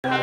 Baza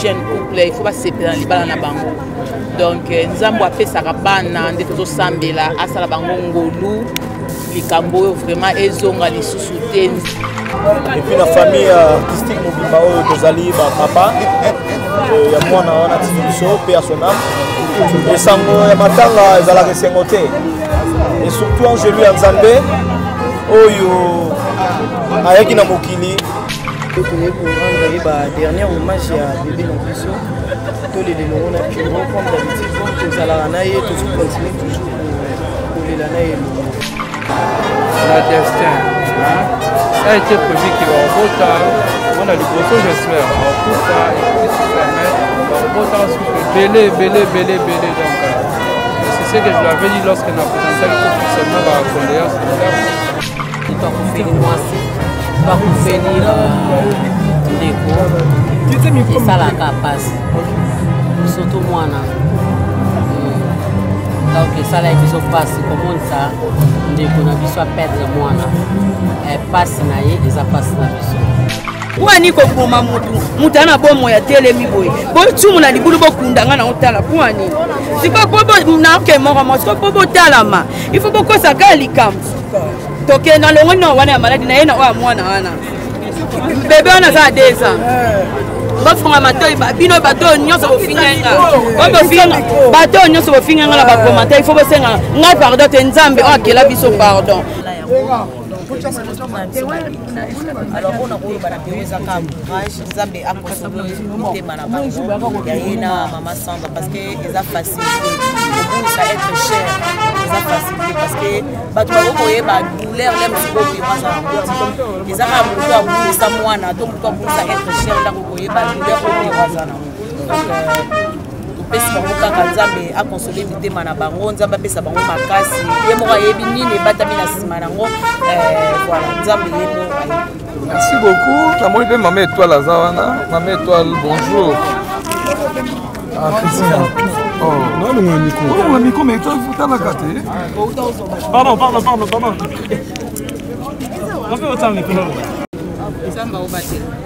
jeune couple, il faut pas se séparer dans les balles na bango. Donc nous avons fait ça rabana de façon sambela à sala bango ngolu likambo vraiment ezonga li susute. Et puis la famille artistique mobimba o tozali ba papa ya mwana wana tibiso pe asona et sango ya matanga ezala kesengote et surtout en jelu ya Nzambe oyo ayaki na mokili. Pour rendre la dernière hommage à bébé Nambiso, tous les dénoms on a pu comme d'habitude, tous à la ranaille, tous continuer toujours pour les lanailles. Le destin, ça a été prévu qu'il va au beau temps, on a le gros j'espère, on coupe ça, et puis ça met, au beau temps, belé, donc c'est ce que je l'avais dit lorsqu'on a présenté le couple seulement par la condoléance. Il va vous faire moi va vous venir ndeko esalaka pasi surtout mwana donc esalaki biso pasi komonisa ndeko na biso aperdre mwana pasi na ye eza pasi na biso wani koboma mutu ana bomo ya telemi boye botumu na libulu bokundanga na otala kwani siko bobo na ke moko mo siko bobo talama il faut bokosaka likambo toke na longo na wana ya maladi na ye na oya mwana wana bebe wana za 2 ans bafunga matoi bino bato nyonso bofinga bofinga bato nyonso bofinga na ba commentaire il faut bosenga ngai pardon te Nzambe o akela biso pardon. Alors on a eu la période Nzambe a consolé tema na bango ya yena mama Samba parce que ils a facilité pour ça être cher ils a facilité parce que bato bokoye ba douleur même si bokoye maza ils a ka mutu sa mwana donc to pour ça être cher la bokoye ba douleur bokoye maza na pesi bango kaka Nzambe a consolé mitema na bango Nzambe pesa bango makasi ye moko yebi nini bata bina sima nango voilà Nzambe ye moko. Merci beaucoup. La moi maman étoile à Zawana, maman étoile bonjour. Ah Christina. Oh non le micro. Oh le micro mais toi vous t'as la carte. Pardon. On fait autant micro.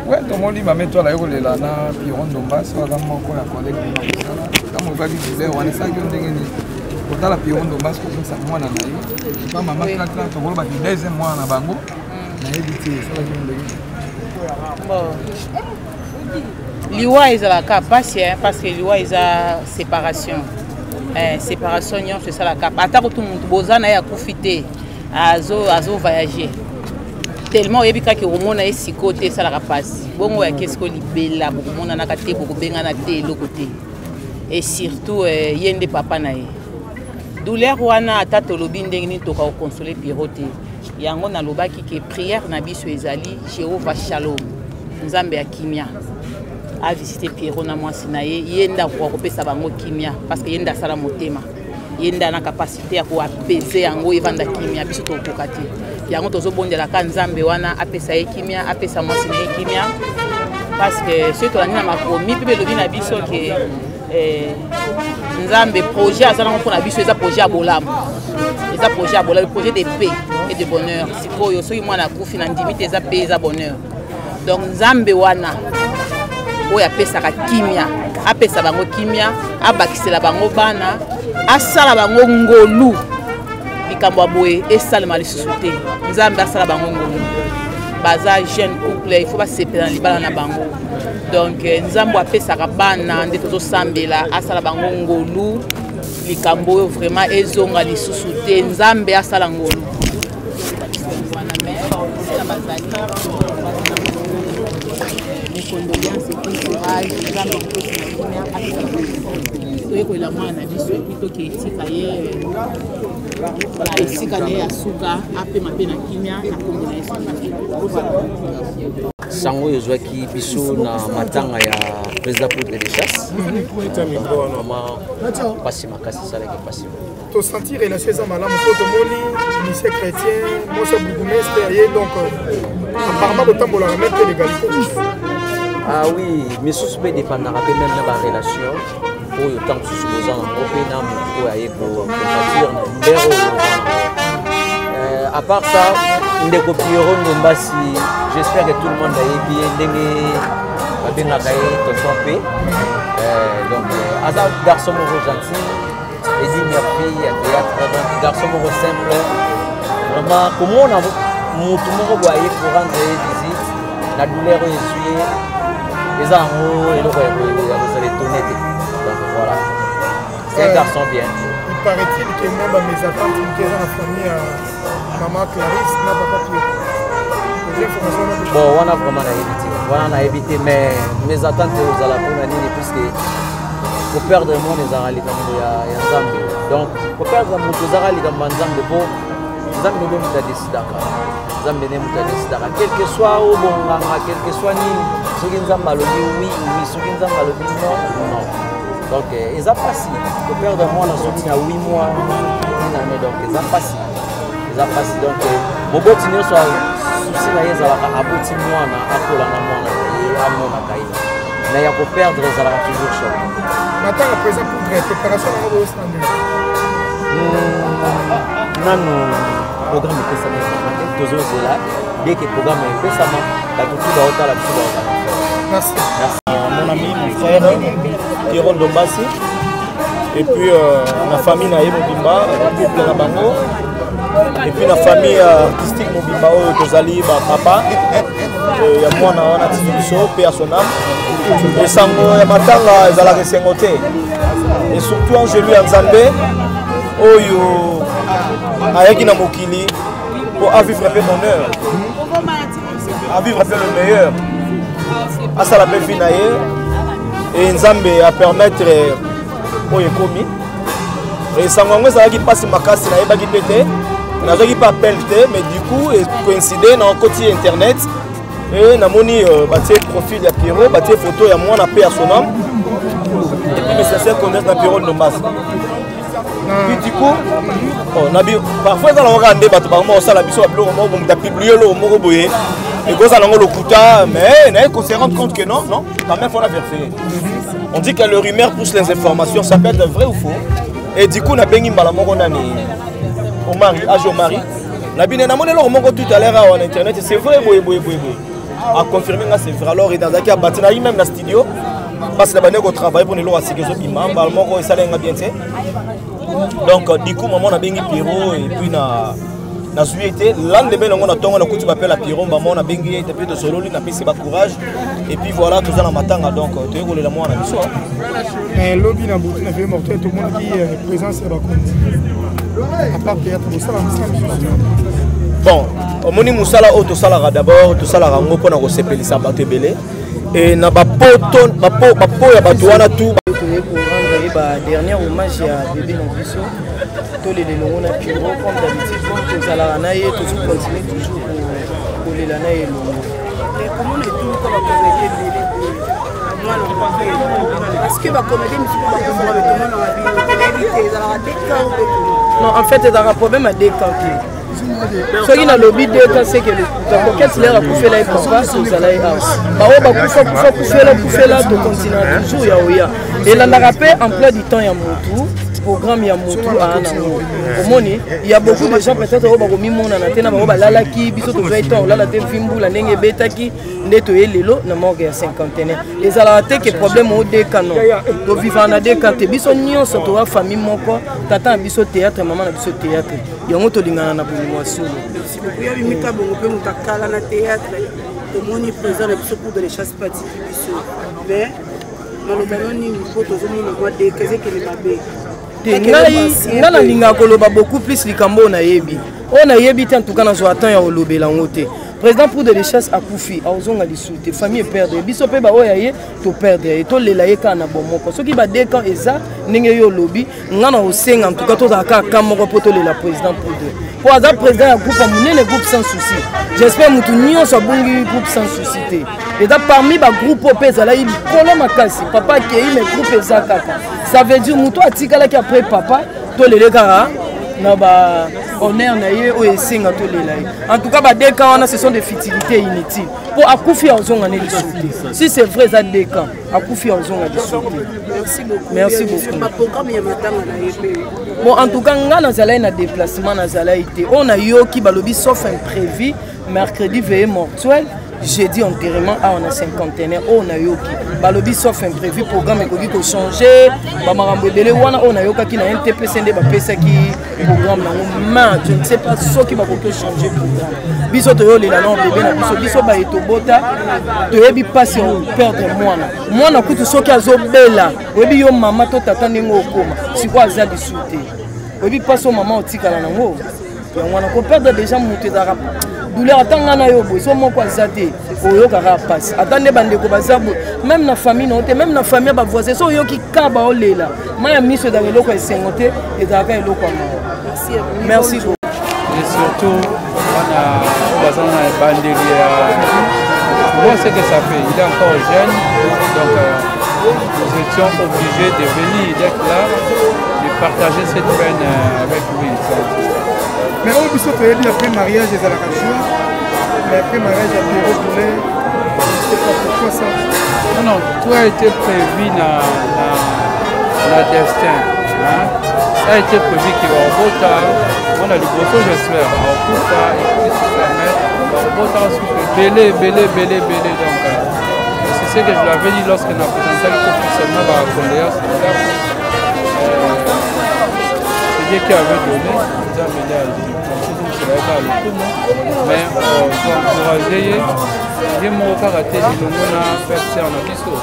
Ouais, tout le monde dit maman étoile là il là na Piron Dombas, ça va moko ya collègue na. Comme on va dire on est ça que ndenge ni. Kotala Piron Dombas ko ça mwana na ye. Pas maman clac to bolo ba deuxième mois na bango. Liwa ezalaka pasi parce que liwa eza séparation séparation nyonso esalaka ata kutu mutu bozana ya kufite azo voyager tellement oyebi kaka omona ye siko te esalaka pasi bongo ya kesiko libela bokomonanaka te bokobengana te eloko te et surtout ye nde papa na ye douleur wana ata tolobi ndenge nini toka kokonsole Pierrot te yango na lobaki ke prière na biso ezali Jéhovah Shalom Nzambe ya kimia a visiter Pierrot na mwasi na ye yenda kwa kopesa bango kimia parce que yenda sala motema yenda na capacité ya ko apaiser yango evanda kimia biso to kokati yango tozobondela ka Nzambe wana apesa ye kimia apesa mwasi na ye kimia parce que ceux qui ont na makomi pe belobi na biso ke nzambe projet azana ko na biso eza projet abolambo eza projet abolambo projet de paix et de bonheur sikoyo soki mwana akufi na ndimite eza paix eza bonheur donc nzambe wana oyo apesaka kimia apesa bango kimia abakisela bango bana asala bango ngolu likambo boye esalema lisusu te nzambe asala bango ngolu baza jeune couple il faut basepela na libala na bango donc nzambe apesaka bana nde tozosambela asala bango ngolu likambo oyo vraiment ezonga lisusu te nzambe asala ngolu condoléances et courage toyekolela mwana biso epitoki etika ye esika na ye ya suka apema mpe na kimia na kombo na ye sango ezwaki biso na matanga ya président poudre de chasse pasi makasi esalaki pasi tosentir relation eza malamu po tomoni lycée chrétien mosa bourgmestre ye donc apparemment kotambolaka mete te l'égalité. Ah oui, mais ce qui dépend même de la relation. Pour le temps que je suis à part ça, j'espère que tout le monde a bien donc, garçon gentil, et dit ma fille, théâtre, garçon simple. Vraiment, comment on a pour rendre visite, la douleur est les amours et le vous allez tourner. Donc voilà. C'est un garçon bien. Il paraît-il que moi, dans mes attentes, qui est dans la famille, maman Clarisse, n'a pas pu. Bon, on a vraiment évité. On a évité, mais mes attentes aux Alapounanis, puisque pour perdre mon les Arali comme il y a Zambie. Donc, pour perdre mon les Arali comme Zambie, pour Zambie, nous avons décidé. Quel que soit au bon quel que soit ni ce qui nous a mal oui, ce qui nous a mal non. Donc, ils ont passé. Le père de moi, on a 8 mois. Donc, ils ont passé. Donc, mon beau tinier soit souci là, ils ont abouti moi, mais il y a pour perdre, ils ont toujours chaud. Maintenant, la présence pour la préparation de la standard. Non, programme est ça. Toujours c'est là. Dès que le programme est fait, ça m'a tout dans la Merci. Mon ami, mon frère, Pierron Dombassi. Et puis la famille Naïm Mobimba, le couple Nabango. Et puis la famille artistique Mobimba, Tozali, papa. Il y a moi, on a Tifiso, paix à son âme. Et Sango, il y a Matanga, ils ont la ressengoté. Et surtout, Angélou Anzambé, Oyo, Ayaki Namokili, pour vivre un peu d'honneur, à vivre un peu le meilleur. À ça la belle vie et Nzambe à permettre au Yekomi. Et Sango, ça qui passe ma casse, n'a pas qui pété, n'a pas pelleté, mais du coup, coïncidé dans le côté internet. Et n'a moni profil de Pierrot, photo et moi, on a payé à son nom. Et puis mes sincères connaissent dans Pierrot de Masse. Puis du coup, parfois dans le regardé, on s'est habitué à publier le mot et quand on a le couta, mais on se rend compte que non, quand même il faut la vérifier. On dit que le rumeur pousse les informations, ça peut être vrai ou faux. Et du coup, on a bien mis au mari, âge au mari. On a bien tout à l'heure en internet, c'est vrai, à confirmer que c'est vrai. Alors, il y a des bâtiments même dans le studio, parce que on travaille pour les lois à sécurité, donc, du coup, maman a bien mis Pierrot et puis na zuété. L'année on a ton on a coutu m'appelle à Pierrot, maman a bien mis depuis de solo, il a pris courage et puis voilà tout ça dans matanga donc tu es roulé la moi on a besoin. Mais lobby na beaucoup na fait mortel tout le monde qui est présent sur la compte. À part théâtre pour ça la bon, au moni musala auto salara d'abord, tout ça la rango pour na recépelisa bato belé et na ba poto ya bato wana tout dernier hommage à bébé Nongiso, tous les longs na Pierrot comme d'habitude, tous à la ranaille, tous continuer toujours pour les lanailles. Comment on est tout comme la comédie parce que la comédie non, en fait, il y a un problème à décanter. soki nalobi deka seke koketler akufela ye papa tozala ye awa bao bakufela tokontinua toujours ya oya elandaka mpe emploi du temps ya motu programme ya motu aa nango omoni ya beaucoup de gens peut-être oyo bakomimonana te na bango balalaki biso tozwa etan olala te mvimbula ndenge ebetaki nde toye lelo na morgue ya cinquantenaire ezalaka te ke problème oyo deka non tovivaka na deka te biso nyonso toya famille moko tata na biso théâtre mama na biso théâtre yango tolingana na bolingo ya solo yabimika bongo mpe moto akala na théâtre tomoni président na biso pour de les chasse patiki biso mais malobano nini mpo tozomona mwa deka ezekele mabe ngai nalingaka koloba beaucoup plus likambo oyo nayebi te en tout cas nazwa temps ya kolobela yango te président pour de les chasse akufi azonga lisu te famille eperdre biso mpe baoyo ye toperdre ye tolela ye kaka na bomoko soki badekan eza ndenge yo olobi ngai na kosenga en tout cas tozala kaka ka moko mpo tolela président pour de po aza président ya groupe ya monene groupe sans souci j'espère motu nyonso abungi groupe sans souci te eza parmi bagroupe oyo mpe ezalaki likolo makasi papa akei me groupe eza kaka ça veut dire motu atikalaki après papa tolele kaka na ba honneur na ye oyo esenga tolela ye en tout cas badeka wana ce sont des futilités inutiles po akufi azonga ne lisu te si c'est vrai eza deka akufi azonga lisu te merci beaucoup bon en tout cas nga nazalaki na déplacement nazalaki te oyo nayoki balobi sauf imprévu mercredi veillée mortuelle jeudi enterrement awa na cinquantenaire oyo nayoki balobi sauf imprévu programme ekoki kochange bamakambo ebele wana oyo nayokaki na ntpc nde bapesaki programme nango ma je ne sais pas soki bakoki changer programme biso toyolela na bebe na biso baye tobota toyebi mpasi ya perdre mwana kutu soki azobela oyebi yo mama to tata ndenge okoma sikoyo aza lisu te oyebi mpasi o mama otikala nango yango wana koperdre déjà moto ezalaka douleur atanga na yo boye so moko aza te oyokaka pasi ata nde bandeko baza boye même na famille na te même na famille ya bavoisin so oyoki ka baolela ma ya miso ezalaka eloko esengo te ezalaka eloko ya mawa merci beaucoup et surtout wana baza na ebandeli ya moi ce que ça fait il est encore jeune donc nous étions obligés de venir d'être là de partager cette peine avec lui. Mais au biso toyebi après mariage ezalaka jour mais après mariage ya Pierrot Boulet c'est pas pourquoi ça non tout a été prévu na destin hein? Ça a été prévu qu'il va au beau temps on a liboso j'espère au kufa et puis se permettre au beau temps belé donc c'est ce que je l'avais dit lorsque nous avons présenté officiellement par la condoléance c'est Dieu qui avait donné nous a mené à mais on doit encourager les mots karaté de l'omona faire ça en biso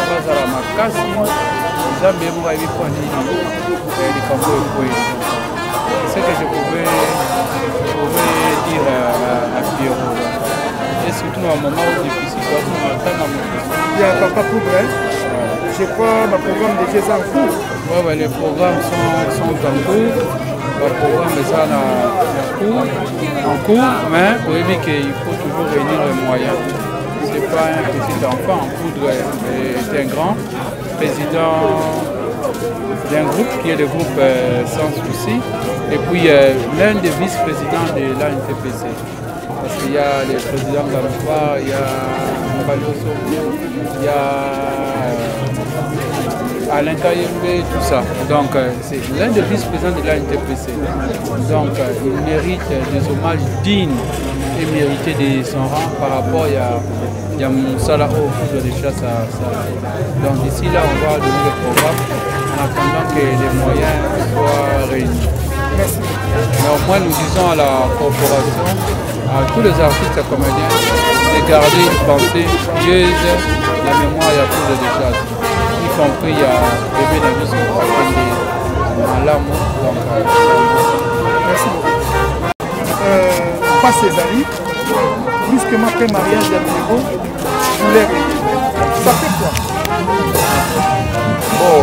bazala makasi nzambe moka yebi po nini likambo ekoyi c'est que je pouvais dire à Pierrot et surtout à un moment difficile il y a papa Poubret je crois que le programme de Jésus en cours ouais, les programmes sont en cours le programme est en cours, mais vous voyez qu'il faut toujours réunir les moyens. Ce n'est pas un petit enfant, Poudre est un grand président d'un groupe qui est le groupe Sans Souci, et puis l'un des vice-présidents de l'ANTPC. Parce qu'il y a les présidents Galoupa, il y a Mbaloso, il y a Alain Kayembe, tout ça. Donc c'est l'un des vice-présidents de l'ANTPC. Donc il mérite des hommages dignes et mérités de son rang par rapport à Moussala au cours de chasse. Donc d'ici là, on va donner le programme en attendant que les moyens soient réunis. Merci. Mais au moins, nous disons à la corporation, à tous les artistes et comédiens, de garder une pensée pieuse, la mémoire et la cour de chasse. Y compris il y a bébé Nabi qui est l'amour. Merci beaucoup. Pas Césari, plus que ma mariage d'Adrigo, je voulais rire. Ça fait quoi? Bon,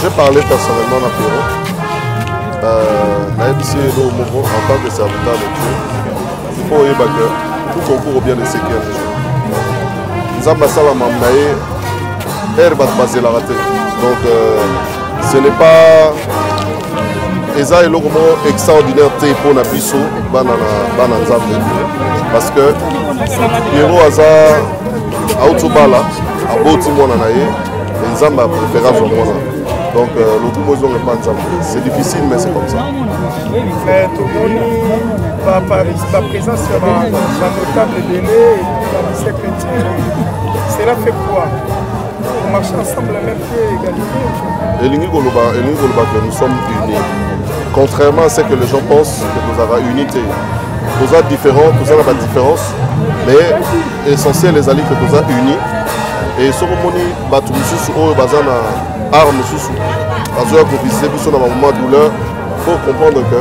j'ai parlé personnellement à Pierrot. Naïbisi et nous, en tant que serviteur de Dieu, il faut y baguer tout concours bien de sécurité. Nous avons ça la mamnaïe. Donc ce n'est pas eza eloko moko extraordinaire te mpo na biso bana nzambe parce que Pierrot aza auti bala aboti mwana na ye nzambe apréféra azwa mwana donc lokumu ezonga mpa nzambe c'est difficile mais c'est comme ça tomoni baprésence ya banotable ebele ya mise chrétien cela fait quoi marcher ensemble la même pied égalité elingi koloba que nous sommes unis contrairement à ce que les gens pensent que nous avons unité nous avons différents nous avons pas différence mais essentiel les alliés que nous avons unis et ce que bato mosusu oyo baza na art mosusu bazoya kovisite biso na moment de douleur faut comprendre que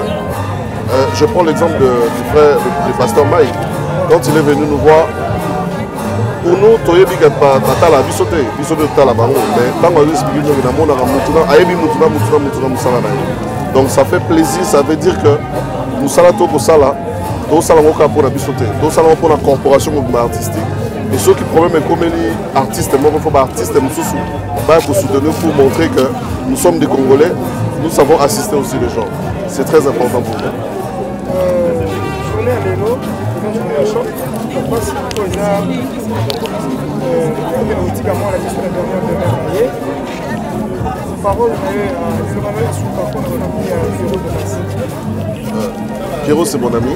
je prends l'exemple du frère du pasteur Mike quand il est venu nous voir pour nous toyebi ke batala biso te biso te tala bango mais ntango azoexplike ndenge namonaka mutuna ayebi mutuna mosala na ye donc ça fait plaisir ça veut dire que mosala tokosala tosala ngo kaka mpona biso te tosala ngo mpona corporation mobima artistique et ceux qui problème ekomeli artiste moko fo baartiste mosusu baya kosoutenir pour montrer que nous sommes des Congolais nous savons assister aussi les gens c'est très important pour nous journée à l'élo journée à choc parce que otika mwana biso na dernière parole Pierrot c'est mon ami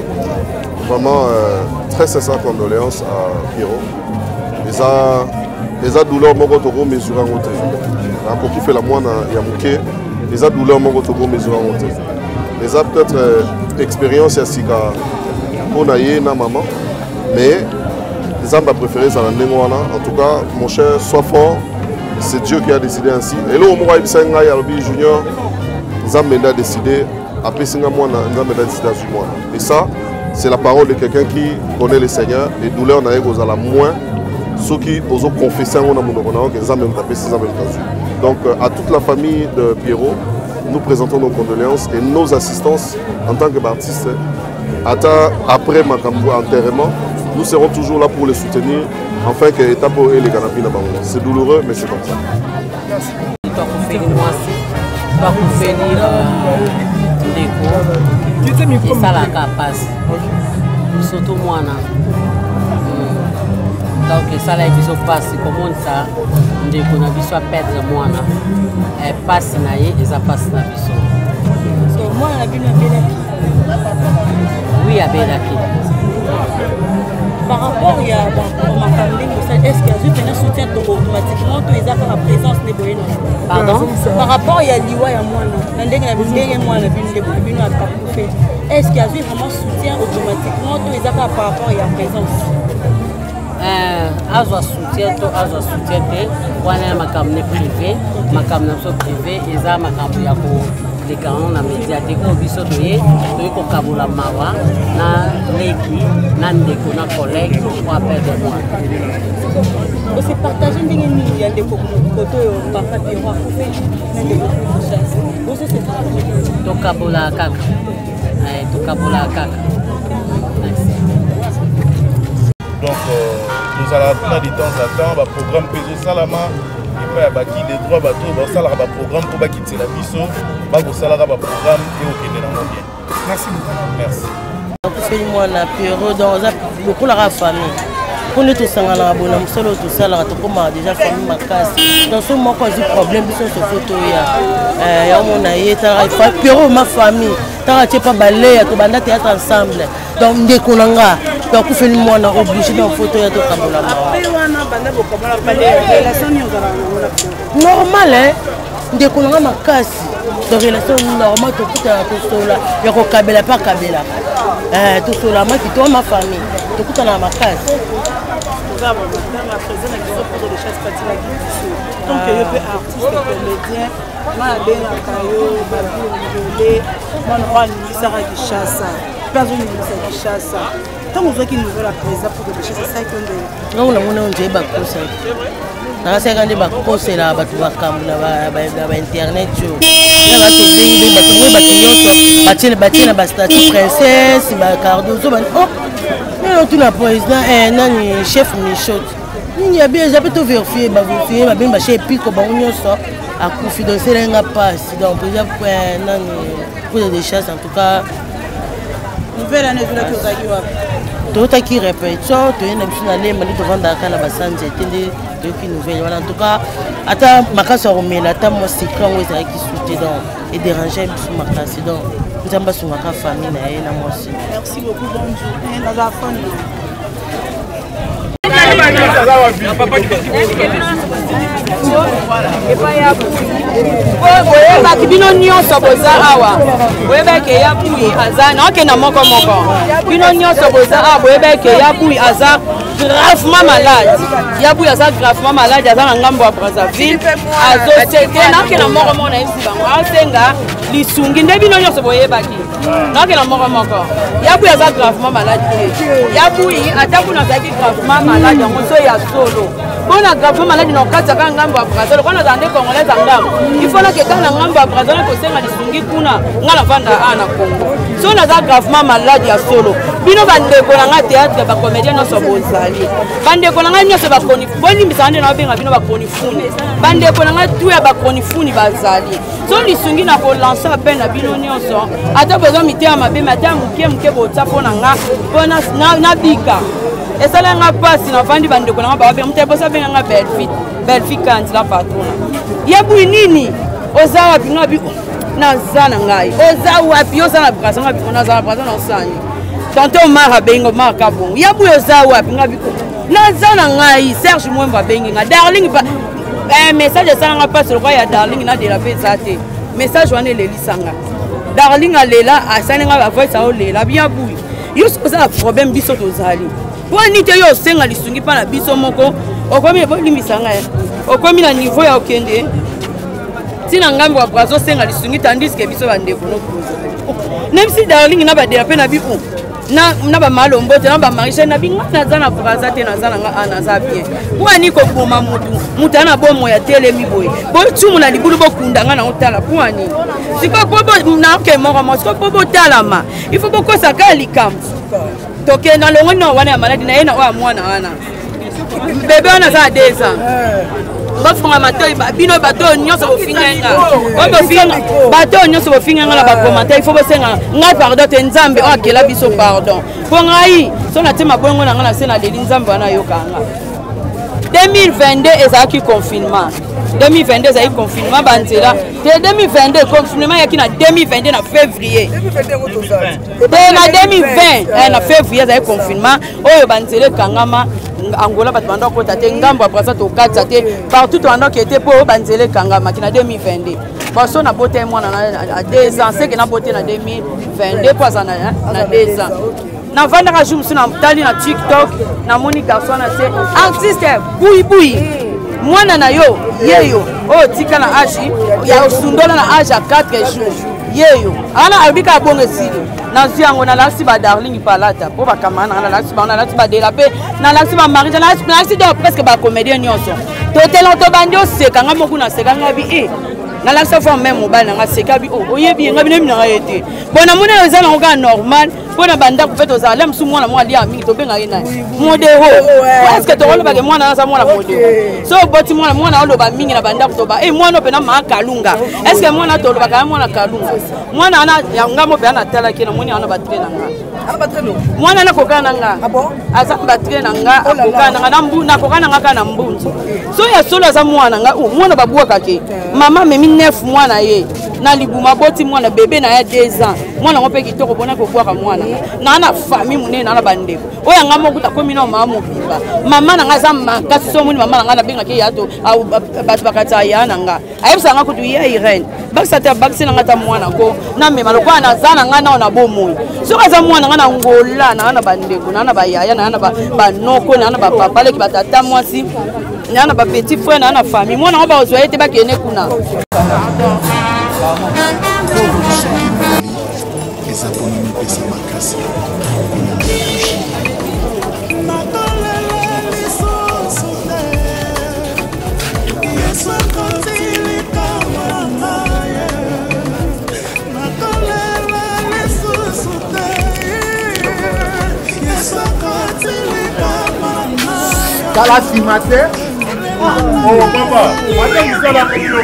vraiment très sincère condoléances à Pierrot eza douleur moko toko mesura ngo te akoki fela mwana ya moke eza douleur moko toko mesura ngo te eza peut-être expérience ya sika mpona ye na maman mais Nzamba préféré ça en tout cas mon cher sois fort c'est Dieu qui a décidé ainsi et là au moins il s'est engagé junior Nzamba a décidé après Nzamba a décidé sur moi et ça c'est la parole de quelqu'un qui connaît le Seigneur et douleur n'a pas la moins ceux qui osent confesser en mon que Nzamba a tapé donc à toute la famille de Pierrot nous présentons nos condoléances et nos assistances en tant qu'artistes après ma enterrement nous serons toujours là pour les soutenir afin que l'État et les Ganapis là-bas. C'est douloureux, mais c'est comme ça. Merci. Surtout moi, donc ça là ils passe comment ça ndeko na biso a perdre moi na passe na ye et ça passe na biso so moi na bino belaki oui abelaki par rapport à ma famille, est-ce qu'il y a un soutien automatiquement tous les actes à présence des boyaux? Pardon? Par rapport à l'Iwa et à moi, est-ce qu'il y a vraiment soutien automatiquement tous les actes par rapport à la présence? Azwa soutien wana makamne privé makamne so privé eza makambo ya ko les canons na médiatique ko biso doye ko kabula mawa na leki na ndeko na collègue pour appel de moi aussi partager ndenge ni ya ndeko koto yo papa Pierrot ko fe na ndeko ko chasse aussi c'est to kabula kaka donc nous allons de temps en temps le programme PG Salama et pas baki des droits bateau ça la programme pour baki la biso ba ko sala ba programme et au Kenya na bien. Merci beaucoup. Merci. Donc c'est moi na Pierrot dans beaucoup la famille. Pour nous tous ngala bona musolo tout ça la to comment déjà famille makasi. Dans ce moment quand j'ai problème biso ce photo ya mona yeta Pierrot ma famille. Tara tu pas balé to banda théâtre ensemble. Donc ndeko nanga donc fait moi na obligé dans photo ya to kabola. Normal hein ndeko nanga makasi. Donc relation normale to kuta to sola ya ko kabela pas kabela. To sola ma to ma famille. To kuta na makasi. Dans la présence de la chasse donc il y a des artistes comédiens moi bien à Kayo babu ngolé moi on va Sarah qui chasse personne ne sait chasse tant on veut qu'il nous la présence pour que chasse ça que non on a on ba kosa na ça quand ba kosa la ba tuwa kamula ba internet yo na ba to bengi ba to ba kinyoso batena ba statue princesse ba Cardozo ba oh non tout la président nani chef Michaud Il y a bien, j'ai tout vérifié, vérifié, ma bien, chez Pico, à confidentiel un passe. Donc, déjà, pour des chasses, en tout cas. Nouvelle année, je l'ai tout qui répète, tu es une allée, mais tu vends à la bassane, j'ai une nouvelle. En tout cas, attends, ma casse au mail, attends, moi, c'est quand vous avez qui soutient et déranger ma casse. Donc, nous avons sur ma famille, et moi aussi. Merci beaucoup, bonne journée. Dans la fin. oyebaki bino nyonso boza awa boyebaki eya bui aza naokenda moko bino nyonso boza awa boyebaki eya bui aza gravement malade ya bui aza gravement malade aza na ngambo ya Brazzaville azosete naokenda moko na yebisi bango aosenga lisungi nde bino nyonso boyebaki naokenda moko ya bui aza gravement malade te ya bui ata kuna azalaki gravement malade yango so ya solo mpona gravement malade na okataka ngambo ya Brazzaville kona zande congolais za ngambo ifona keka na ngambo ya Brazzaville kosenga lisungi kuna nga na vanda a na Congo so naza gravement malade ya solo bino bandeko na nga théâtre bacomédien nyonso bozali bandeko na nga nyonso bolimbisa nde na babenga bino bakonifuni bandeko na nga tu ya bakonifuni bazali so lisungi na kolanse ape na bino nyonso ata besoin mitema mabe me ata moke botya mpona nga mpona nabika esala nga pasi navandi bandeko na nga bababenga moto ebosa benga nga belfi kanti la patrona yebui nini oza wapi nga bi naza na ngai oza wapi oza na braso nga biko naza na braso na osani tonto mara bengo mara kabongo yebui oza wapi nga biko naza na ngai Serge Mwembo abengi nga darling message esala nga pasi lokwa ya darling na delape eza te message wana elelisanga darling alela asali nga bavoice aolela biyabui yo soza na problème biso tozali wani te yo osenga lisungi mpa na biso moko okomi bolimbisanga okomi na niveau ya okende ntina ngambo ya brazo osenga lisungi tandiske biso bandeko nokuza nemsi darling na badelape na bipo na bamalombo te na bamarishe na binga naza na braza te naza nanga anaza bien wani koboma mutu ana bomo ya telemi boye botumu na libulu bokundanga na otala pwani siko pobo na ke moko mo siko pobo talama il faut bokosa ka likambo toke na longo no wana ya maladi na yena wa mwana wana bebe wana za 2 ans bafunga matoi bino bato nyonso bofinga bato nyonso bofinga na ba commentaire il faut bosenga ngai pardon te nzambe o akela biso pardon po ngai so na tema bongo na ngana se na leli nzambe wana yokanga 2022 ezaki confinement 2022 ezali confinement banzela te 2022 confinement yaki na 2022 na février te na 2020 na février ezali confinement oyo banzela ekangama Angola bato banda kota te ngambo ya Brazzaville tokatisa te partout toanda ke te mpo banzela ekangamaki na 2022 baso na bote mwana na 2 ans seke na bote na 2022 mpo aza na 2 ans navandaka jour mosusu na tali na TikTok namoni garçon na se artiste bui mwana na yo yeyo oyo tika na age ya osundola na age ya 4 jours yeyo ana abika abongo esili nazwi yango nalasi badarling palata mpo bakamana nalasi bango nalasi badelape nalasi bamarige nalasi do presque bacomédien nyonso totela tobandi oseka nga moku naseka nga bi nalakisa fo même mobali nanga seka bi oyebi yenga bino minanga ye te bona mona eza nango kaka normal mpona bandako mpe tozala mosu mwana mwa lia mingi tobenga ye naye modero estce tokolobake mwana naza mwana modero so oboti mwana oloba mingi na bandako toba mwana opena maa kalunga estce mwana tolobaka ya mwana kalunga mwana ana yangamo mpe anatalaki na moni ana batre na nga mwana nakokaa na nga aza batre na nga akokaa na nga nakokaa na nga kaka na mbunzu so ya solo aza mwana nga mwana babwakake mama memi 9 mwana ye na libuma boti mwana bebe na ya 2 ans mwana ngo mpe kitoko bona kobwaka mwana na famille munene na bandeko oyo nga moko takomi na mama mobimba mama na nga za makasi so moni mama na nga na benga ke yato bato bakata ya na nga ayebisa nga kutu ya Irene bakisa ta bakisi na nga ta mwana ko na mema lokwa na za na nga na bomoyi so kaza mwana nga na ngola na bandeko na bayaya na banoko na bapapa leki batata mwasi na ba petit frère na famille mwana ngo ba ozwa ete bakene kuna eza mpona mipesa makasi tala nsima te papa ate mosala kokilo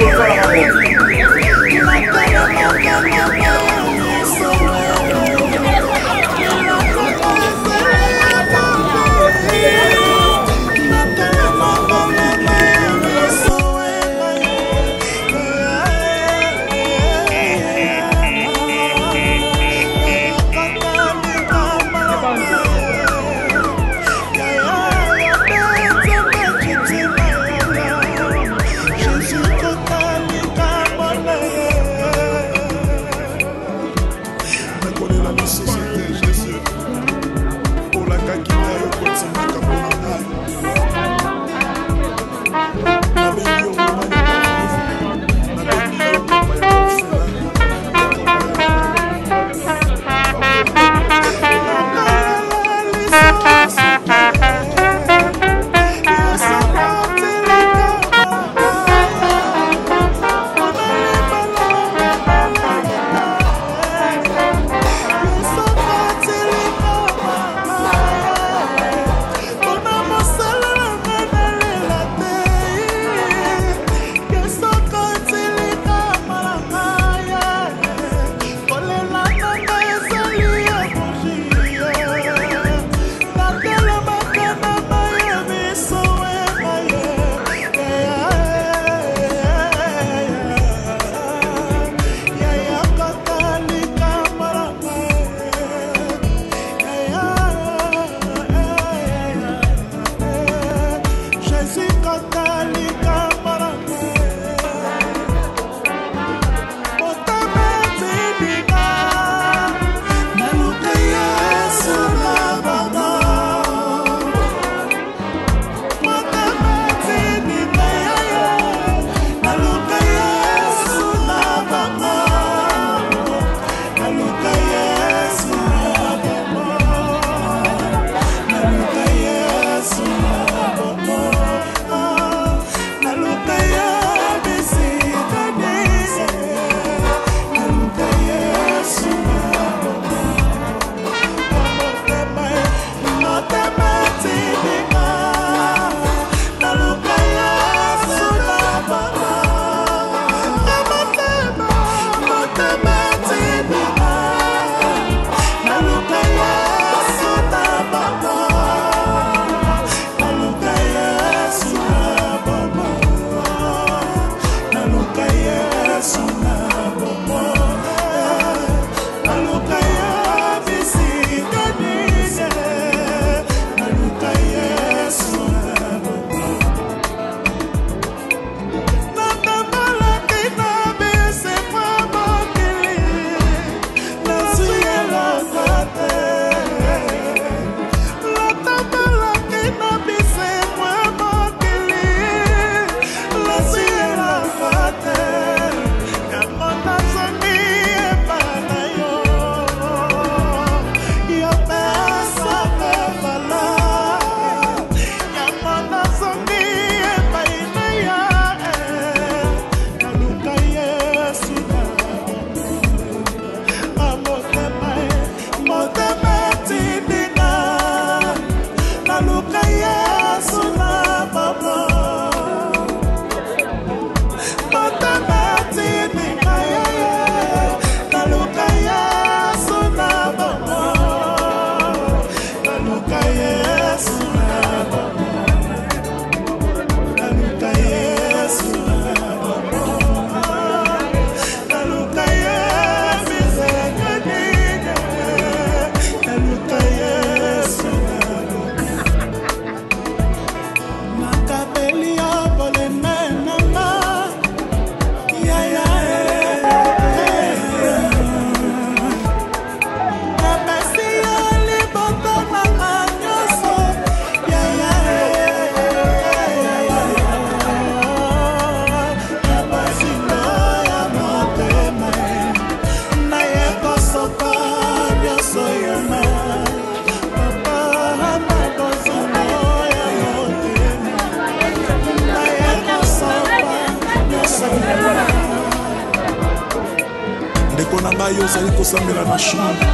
kosala ngai ozali kosambela na chambre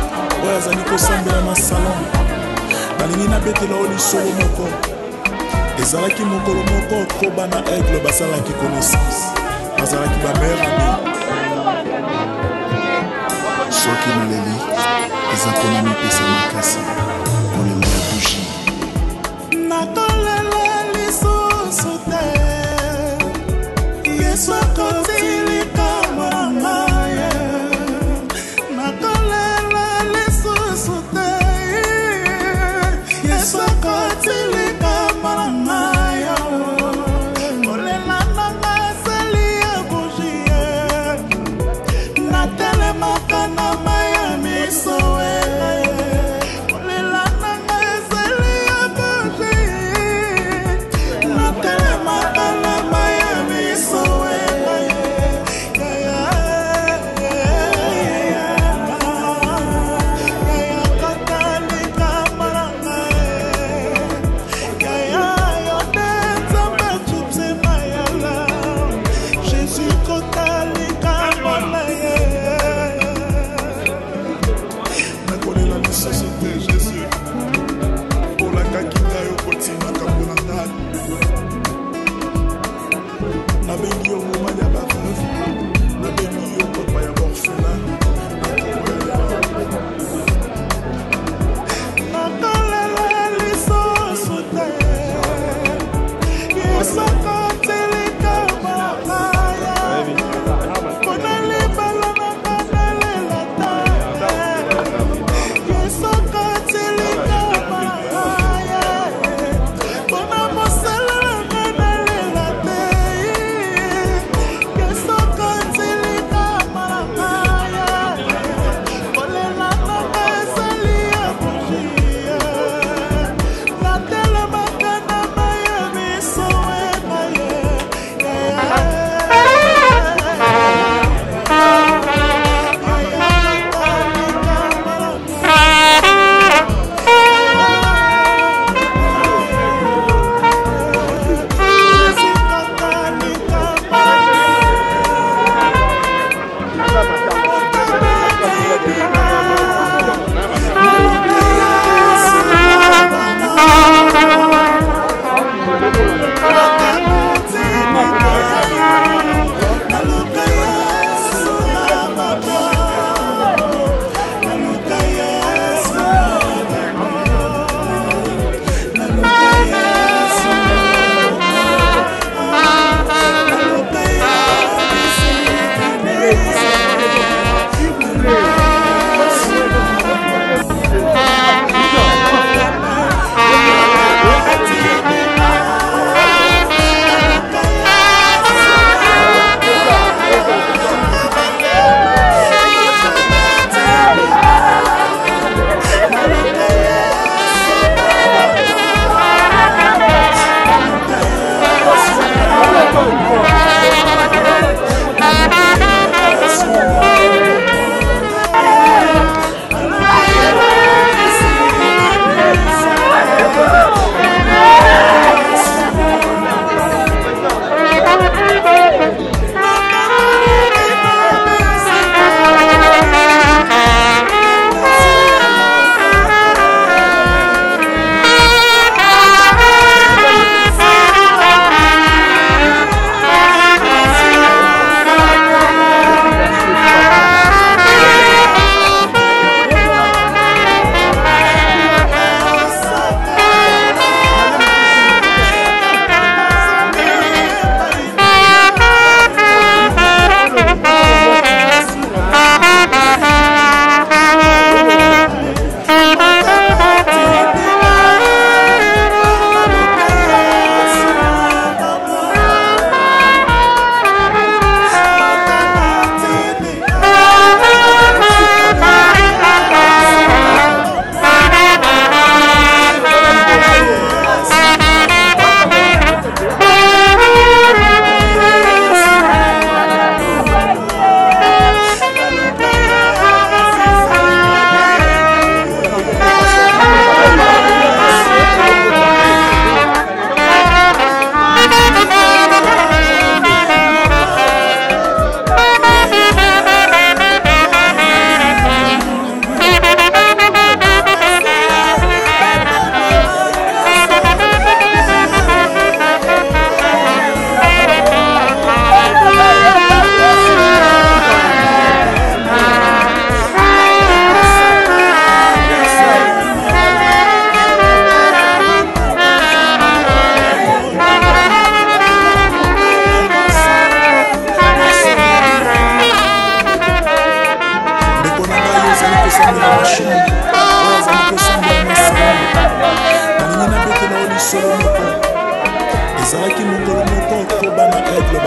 oyo azali kosambela na salon nalingi nabetela o lisolo moko ezalaki mokolo moko koba na aigle basalaki connaissance bazalaki bamere ami soki naleli eza mpona mipesa makasi kolela ya bugi nakolela lisusu te yesu akotilika mwanamaye nakolela lisusu te yesu akotilika mwanamaye kolela nanga esali ya bugie natelemaka na maya miso kolela nanga esali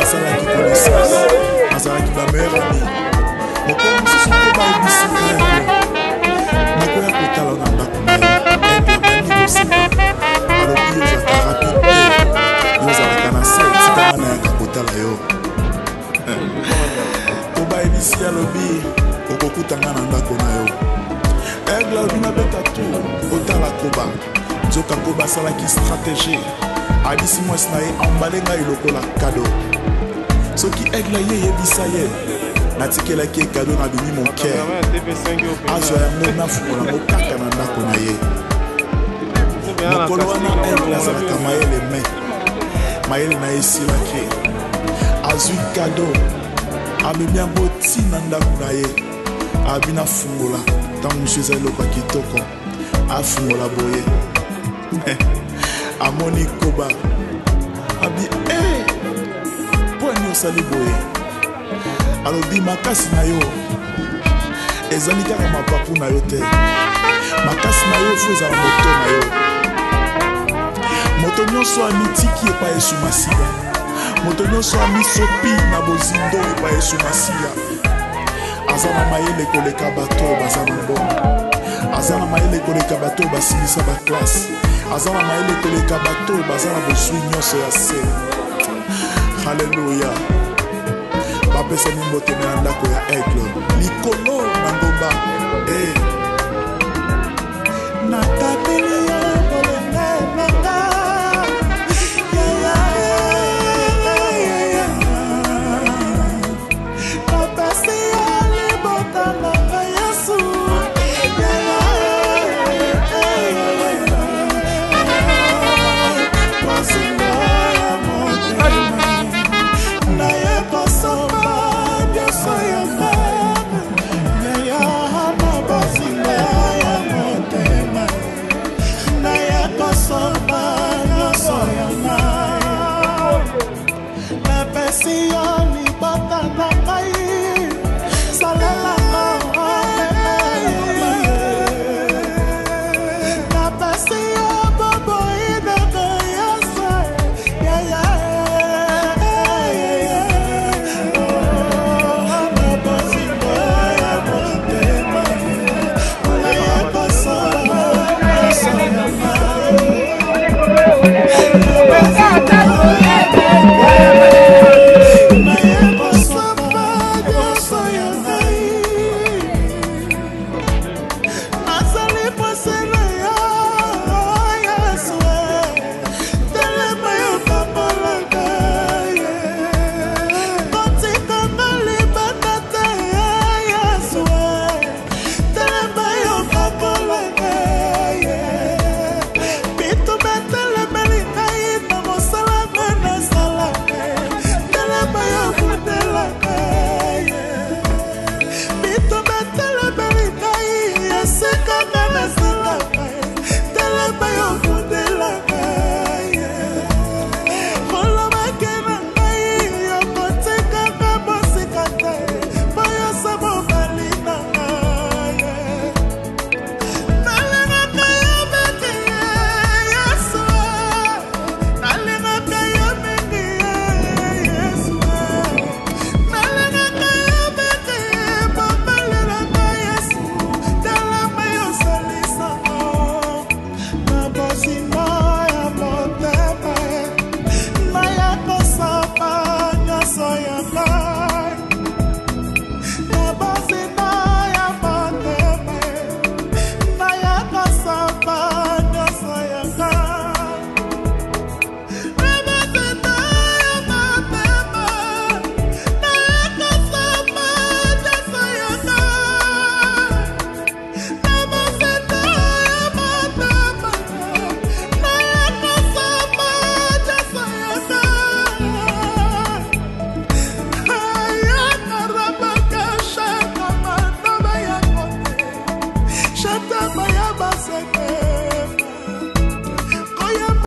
basalaki connaissance azalaki bamere ami mokolo mosusu mpe bayebisi nakoya kotala na ndako na ye eplabani koseka alobi ozalaka rapide te yo ozalaka na se etikanga na yaka kotala yo po bayebisi alobi okokutanga na ndako na yo aigle alobi nabeta tour kotala koba nzoka koba asalaki stratégie abisi mwasi na ye ambale ngai lokola kado soki aigle ye yebisa ye natikelaki ye kado na bimi moker azwa yango nafungola yango kaka na ndako na ye mokolo wana aigle azalaka mayele me mayele na ye esilaki azwi kado amemi yango ntina ndako na ye abi nafungola ntango mosu eza eloko ya kitoko afungola boye amoni koba abi mpo ani osali boye alobi makasi na yo ezali kaka mapapu na yo te makasi na yo fo ezala moto na yo moto nyonso amitiki epai esu masiya moto nyonso amisopi na bozindo epai esu masiya aza na mayele koleka bato baza na mbongo aza na mayele koleka bato basilisa baklasse aza na mayele koleka bato baza na bozwi nyonso ya se halleluya bapesani mboteme na ndako ya aigle likolo na ngomba natabeli yo bolenga nanga napesi yo libota nanga yesu napesi yo libota nanga